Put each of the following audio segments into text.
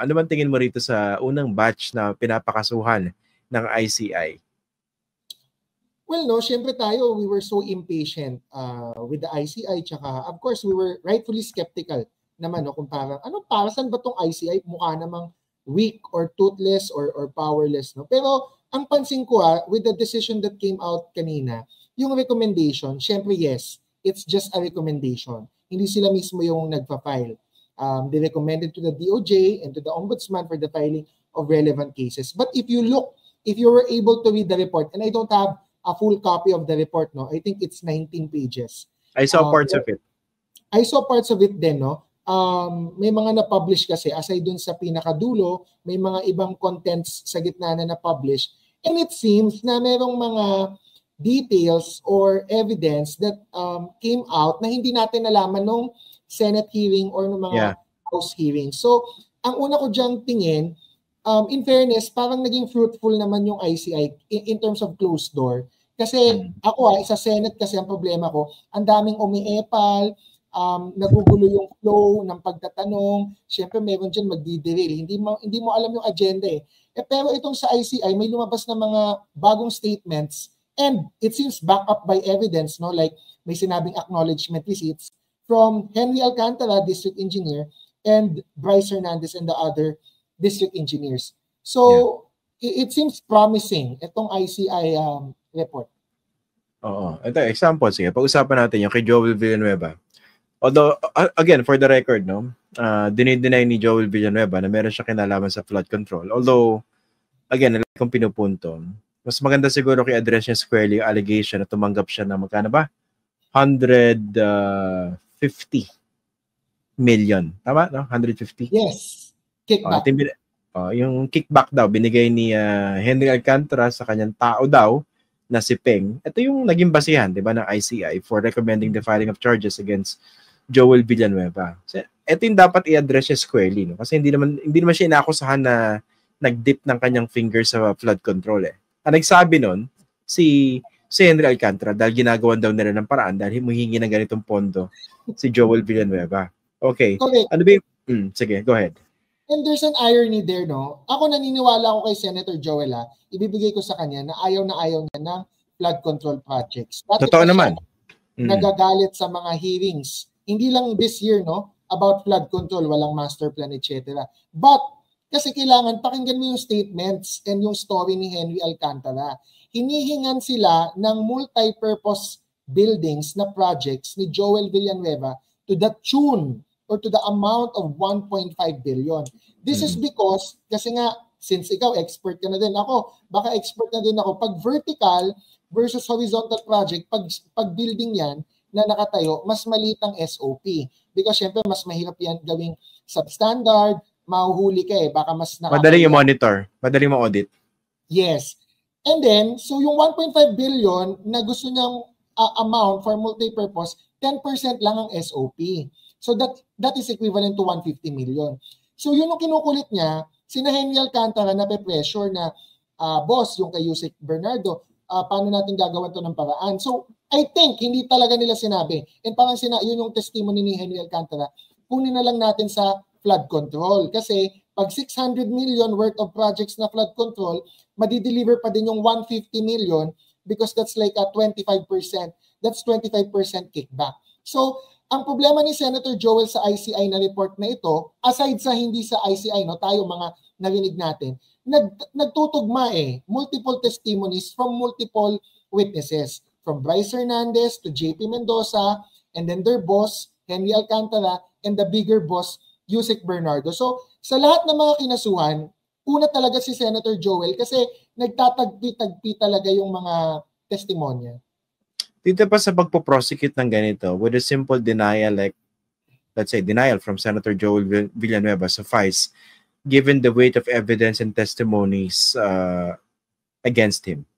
Ano man tingin mo rito sa unang batch na pinapakasuhan ng ICI? Well, no, syempre tayo, we were so impatient with the ICI. Tsaka, of course, we were rightfully skeptical naman, no, kung parang, para saan ba tong ICI? Mukha namang weak or toothless or powerless, no? Pero, ang pansin ko, with the decision that came out kanina, yung recommendation, syempre, yes, it's just a recommendation. Hindi sila mismo yung nagpa-file. They recommended to the DOJ and to the Ombudsman for the filing of relevant cases. But if you were able to read the report, and I don't have a full copy of the report, no? I think it's 19 pages. I saw parts of it. I saw parts of it din, no? May mga na-publish kasi, aside dun sa pinakadulo, may mga ibang contents sa gitna na na-publish. And it seems na merong mga details or evidence that came out na hindi natin nalaman nung Senate hearing or nung mga House hearing. So, ang una ko diyang tingin, in fairness, parang naging fruitful naman yung ICI in terms of closed door. Kasi ako, sa Senate kasi ang problema ko, ang daming umiepal, nagugulo yung flow ng pagtatanong. Siyempre, meron dyan magdidirill. Hindi mo alam yung agenda eh. Pero itong sa ICI, may lumabas na mga bagong statements and it seems back up by evidence, no? Like may sinabing acknowledgement receipts from Henry Alcantara, District Engineer, and Bryce Hernandez and the other district engineers. So, it seems promising itong ICI report. Oo. Ito, example, sige. Pag-usapan natin yung kay Joel Villanueva. Although, again, for the record, no, dinideny ni Joel Villanueva na meron siya kinalaman sa flood control. Although, again, kung pinupunto, mas maganda siguro kay address niya squarely yung allegation na tumanggap siya ng magkano ba? 150 million. Tama, no? 150? Yes. Kickback. Yung kickback daw, binigay ni Henry Alcantara sa kanyang tao daw na si Peng. Ito yung naging basihan, di ba, ng ICI for recommending the filing of charges against Joel Villanueva. So, ito yung dapat i-address siya squarely, no? Kasi hindi naman siya inakusahan na nag-dip ng kanyang finger sa flood control eh. Ang nagsabi nun, si Henry Alcantara dahil ginagawan daw nila ng paraan dahil humihingi ng ganitong pondo si Joel Villanueva. Okay. Ano ba yung... sige, go ahead. And there's an irony there, no? Ako naniniwala ako kay Senator Joel, ibibigay ko sa kanya na ayaw niya ng flood control projects. Totoo naman. Nagagalit sa mga hearings. Hindi lang this year, no? About flood control, walang master plan, etc. But, kasi kailangan pakinggan mo yung statements and yung story ni Henry Alcantara. Hinihingan sila ng multi-purpose buildings na projects ni Joel Villanueva to the tune or to the amount of 1.5 billion. This is because, kasi nga, since ikaw, expert ka na din ako, baka expert na din ako, pag vertical versus horizontal project, pag building yan na nakatayo, mas maliit ang SOP. Because syempre, mas mahirap yan gawing substandard, mahuhuli ka eh, baka mas madaling yung monitor, madaling ma-audit. Yes. And then, so yung 1.5 billion na gusto niyang amount for multi-purpose, 10% lang ang SOP. So that is equivalent to 150 million. So yun yung kinukulit niya, sina Henry Alcantara na pe-pressure na, boss, yung kay Yusek Bernardo, paano natin gagawin to ng paraan? So I think hindi talaga nila sinabi. And parang yun yung testimony ni Henry Alcantara, kunin na lang natin sa flood control. Kasi pag 600 million worth of projects na flood control, madideliver pa din yung 150 million because that's like a 25%. That's 25% kickback. So ang problema ni Senator Joel sa ICI na report na ito, aside sa hindi sa ICI, no, tayo mga narinig natin, nagtutugma multiple testimonies from multiple witnesses. From Bryce Hernandez to JP Mendoza, and then their boss, Henry Alcantara, and the bigger boss, Yusek Bernardo. So, sa lahat ng mga kinasuhan, una talaga si Senator Joel kasi nagtatagpi-tagpi talaga yung mga testimonya. Dito pa sa pagpo-prosecute ng ganito, with a simple denial like, let's say, denial from Senator Joel Villanueva suffice, given the weight of evidence and testimonies against him?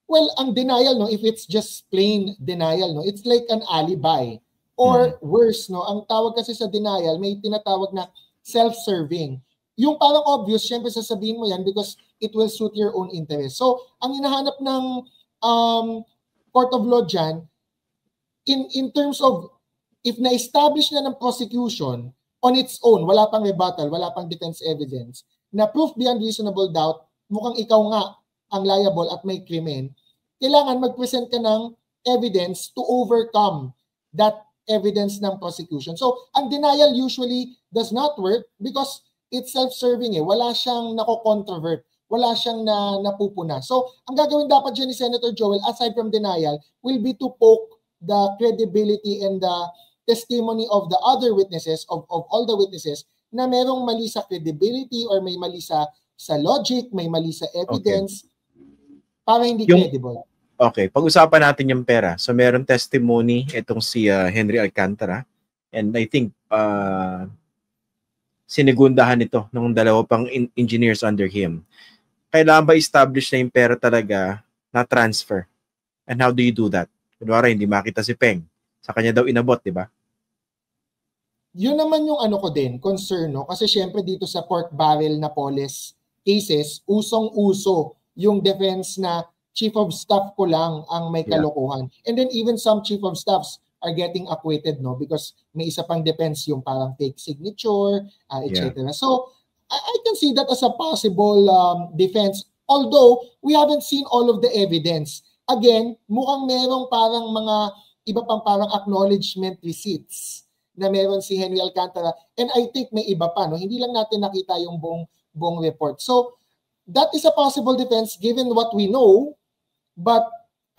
Well, ang denial, no, if it's just plain denial, no, it's like an alibi. Or worse, no, ang tawag kasi sa denial, may tinatawag na self-serving. Yung parang obvious, syempre sasabihin mo yan because it will suit your own interest. So, ang hinahanap ng Court of Law dyan, in terms of, if na-establish na ng prosecution on its own, wala pang rebuttal, wala pang defense evidence, na proof beyond reasonable doubt, mukhang ikaw nga ang liable at may krimen, kailangan mag-present ka ng evidence to overcome that evidence ng prosecution. So, ang denial usually does not work because it's self-serving eh. Wala siyang nako-controvert. Wala siyang napupuna. So, ang gagawin dapat dyan ni Senator Joel, aside from denial, will be to poke the credibility and the testimony of the other witnesses, of all the witnesses, na merong mali sa credibility or may mali sa logic, may mali sa evidence, para hindi credible. Okay, pag-usapan natin yung pera. So, meron testimony itong si Henry Alcantara. And I think sinigundahan ito ng dalawa pang engineers under him. Kailangan ba establish na yung pera talaga na transfer? And how do you do that? Kunwari, hindi makita si Peng. Sa kanya daw inabot, di ba? Yun naman yung concern, no? Kasi syempre dito sa pork barrel na Napoles cases, usong-uso yung defense na chief of staff ko lang ang may kalokohan. And then even some chief of staffs are getting acquitted, no? Because may isa pang defense yung parang fake signature, etc. So, I can see that as a possible defense. Although, we haven't seen all of the evidence. Again, mukhang merong parang mga iba pang parang acknowledgement receipts na meron si Henry Alcantara. And I think may iba pa, no? Hindi lang natin nakita yung buong report. So, that is a possible defense given what we know, but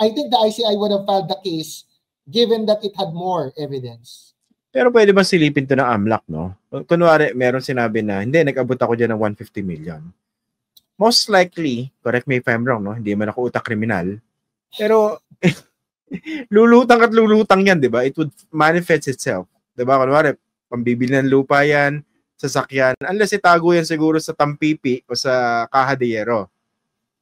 I think the ICI would have filed the case given that it had more evidence. Pero pwede ba silipin to ng AMLAC, no? Kunwari, meron sinabi na, hindi, nag-abot ako dyan ng 150 million. Most likely, correct me if I'm wrong, no? Hindi man ako utak kriminal. Pero, lulutang at lulutang yan, di ba? It would manifest itself. Di ba? Kunwari, pambibili ng lupa yan, sasakyan, unless itago yan siguro sa Tampipi o sa Caja de Hierro.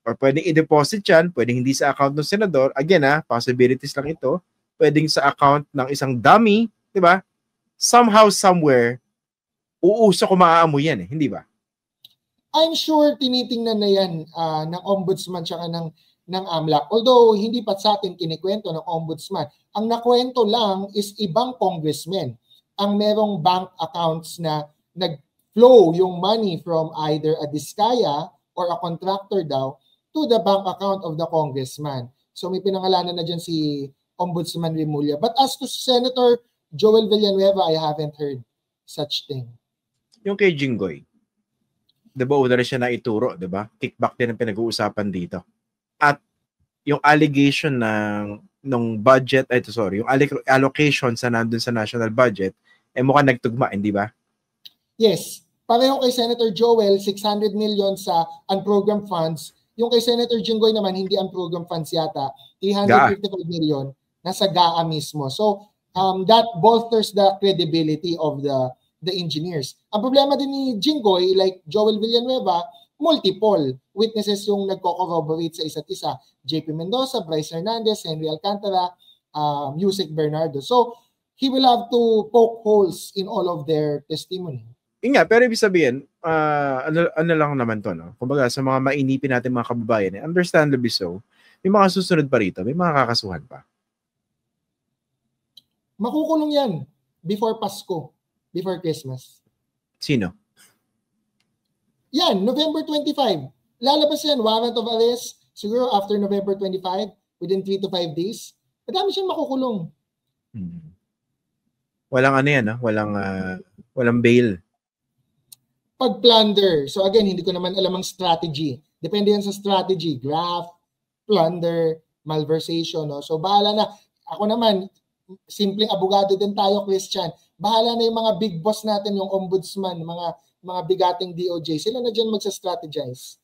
Or pwedeng i-deposit yan, pwedeng hindi sa account ng senador. Again, possibilities lang ito. Pwedeng sa account ng isang dummy, di ba? Somehow, somewhere, uuso kung maaamoy yan, hindi ba? I'm sure tinitingnan na yan ng ombudsman tsaka ng AMLAC. Although, hindi pa sa atin kinikwento ng ombudsman. Ang nakwento lang is ibang congressmen ang merong bank accounts na nag-flow yung money from either a Diskaya or a contractor daw to the bank account of the congressman. So may pinangalanan na dyan si Ombudsman Remulla. But as to Senator Joel Villanueva, I haven't heard such thing. Yung kay Jinggoy, di ba una rin siya na ituro, di ba? Kickback din ang pinag-uusapan dito. At yung allegation ng budget, yung allocation sa nandun sa national budget, mukhang nagtugma, hindi ba? Yes. Pareho kay Senator Joel, 600 million sa unprogrammed funds. Yung kay Senator Jinggoy naman, hindi unprogrammed funds yata. 355 million nasa GAA mismo. So, that bolsters the credibility of the engineers. Ang problema din ni Jinggoy, like Joel Villanueva, multiple witnesses yung nagko-corroborate sa isa't isa. JP Mendoza, Bryce Hernandez, Henry Alcantara, Yusek Bernardo. So, he will have to poke holes in all of their testimony. Pero ibig sabihin, ano lang naman to, no? Kumbaga, sa mga mainipin natin mga kababayan, understandably so, may mga susunod pa rito, may mga kakasuhan pa. Makukulong yan before Pasko, before Christmas. Sino? Yan, November 25. Lalabas yan, warrant of arrest, siguro after November 25, within 3 to 5 days. Madami siyang makukulong. Walang walang bail. Pag-plunder. So again, hindi ko naman alam ang strategy. Depende yan sa strategy. Graft, plunder, malversation. No? So bahala na. Ako naman, simpleng abogado din tayo, Christian. Bahala na yung mga big boss natin, yung ombudsman, mga bigating DOJ. Sila na dyan magsa-strategize.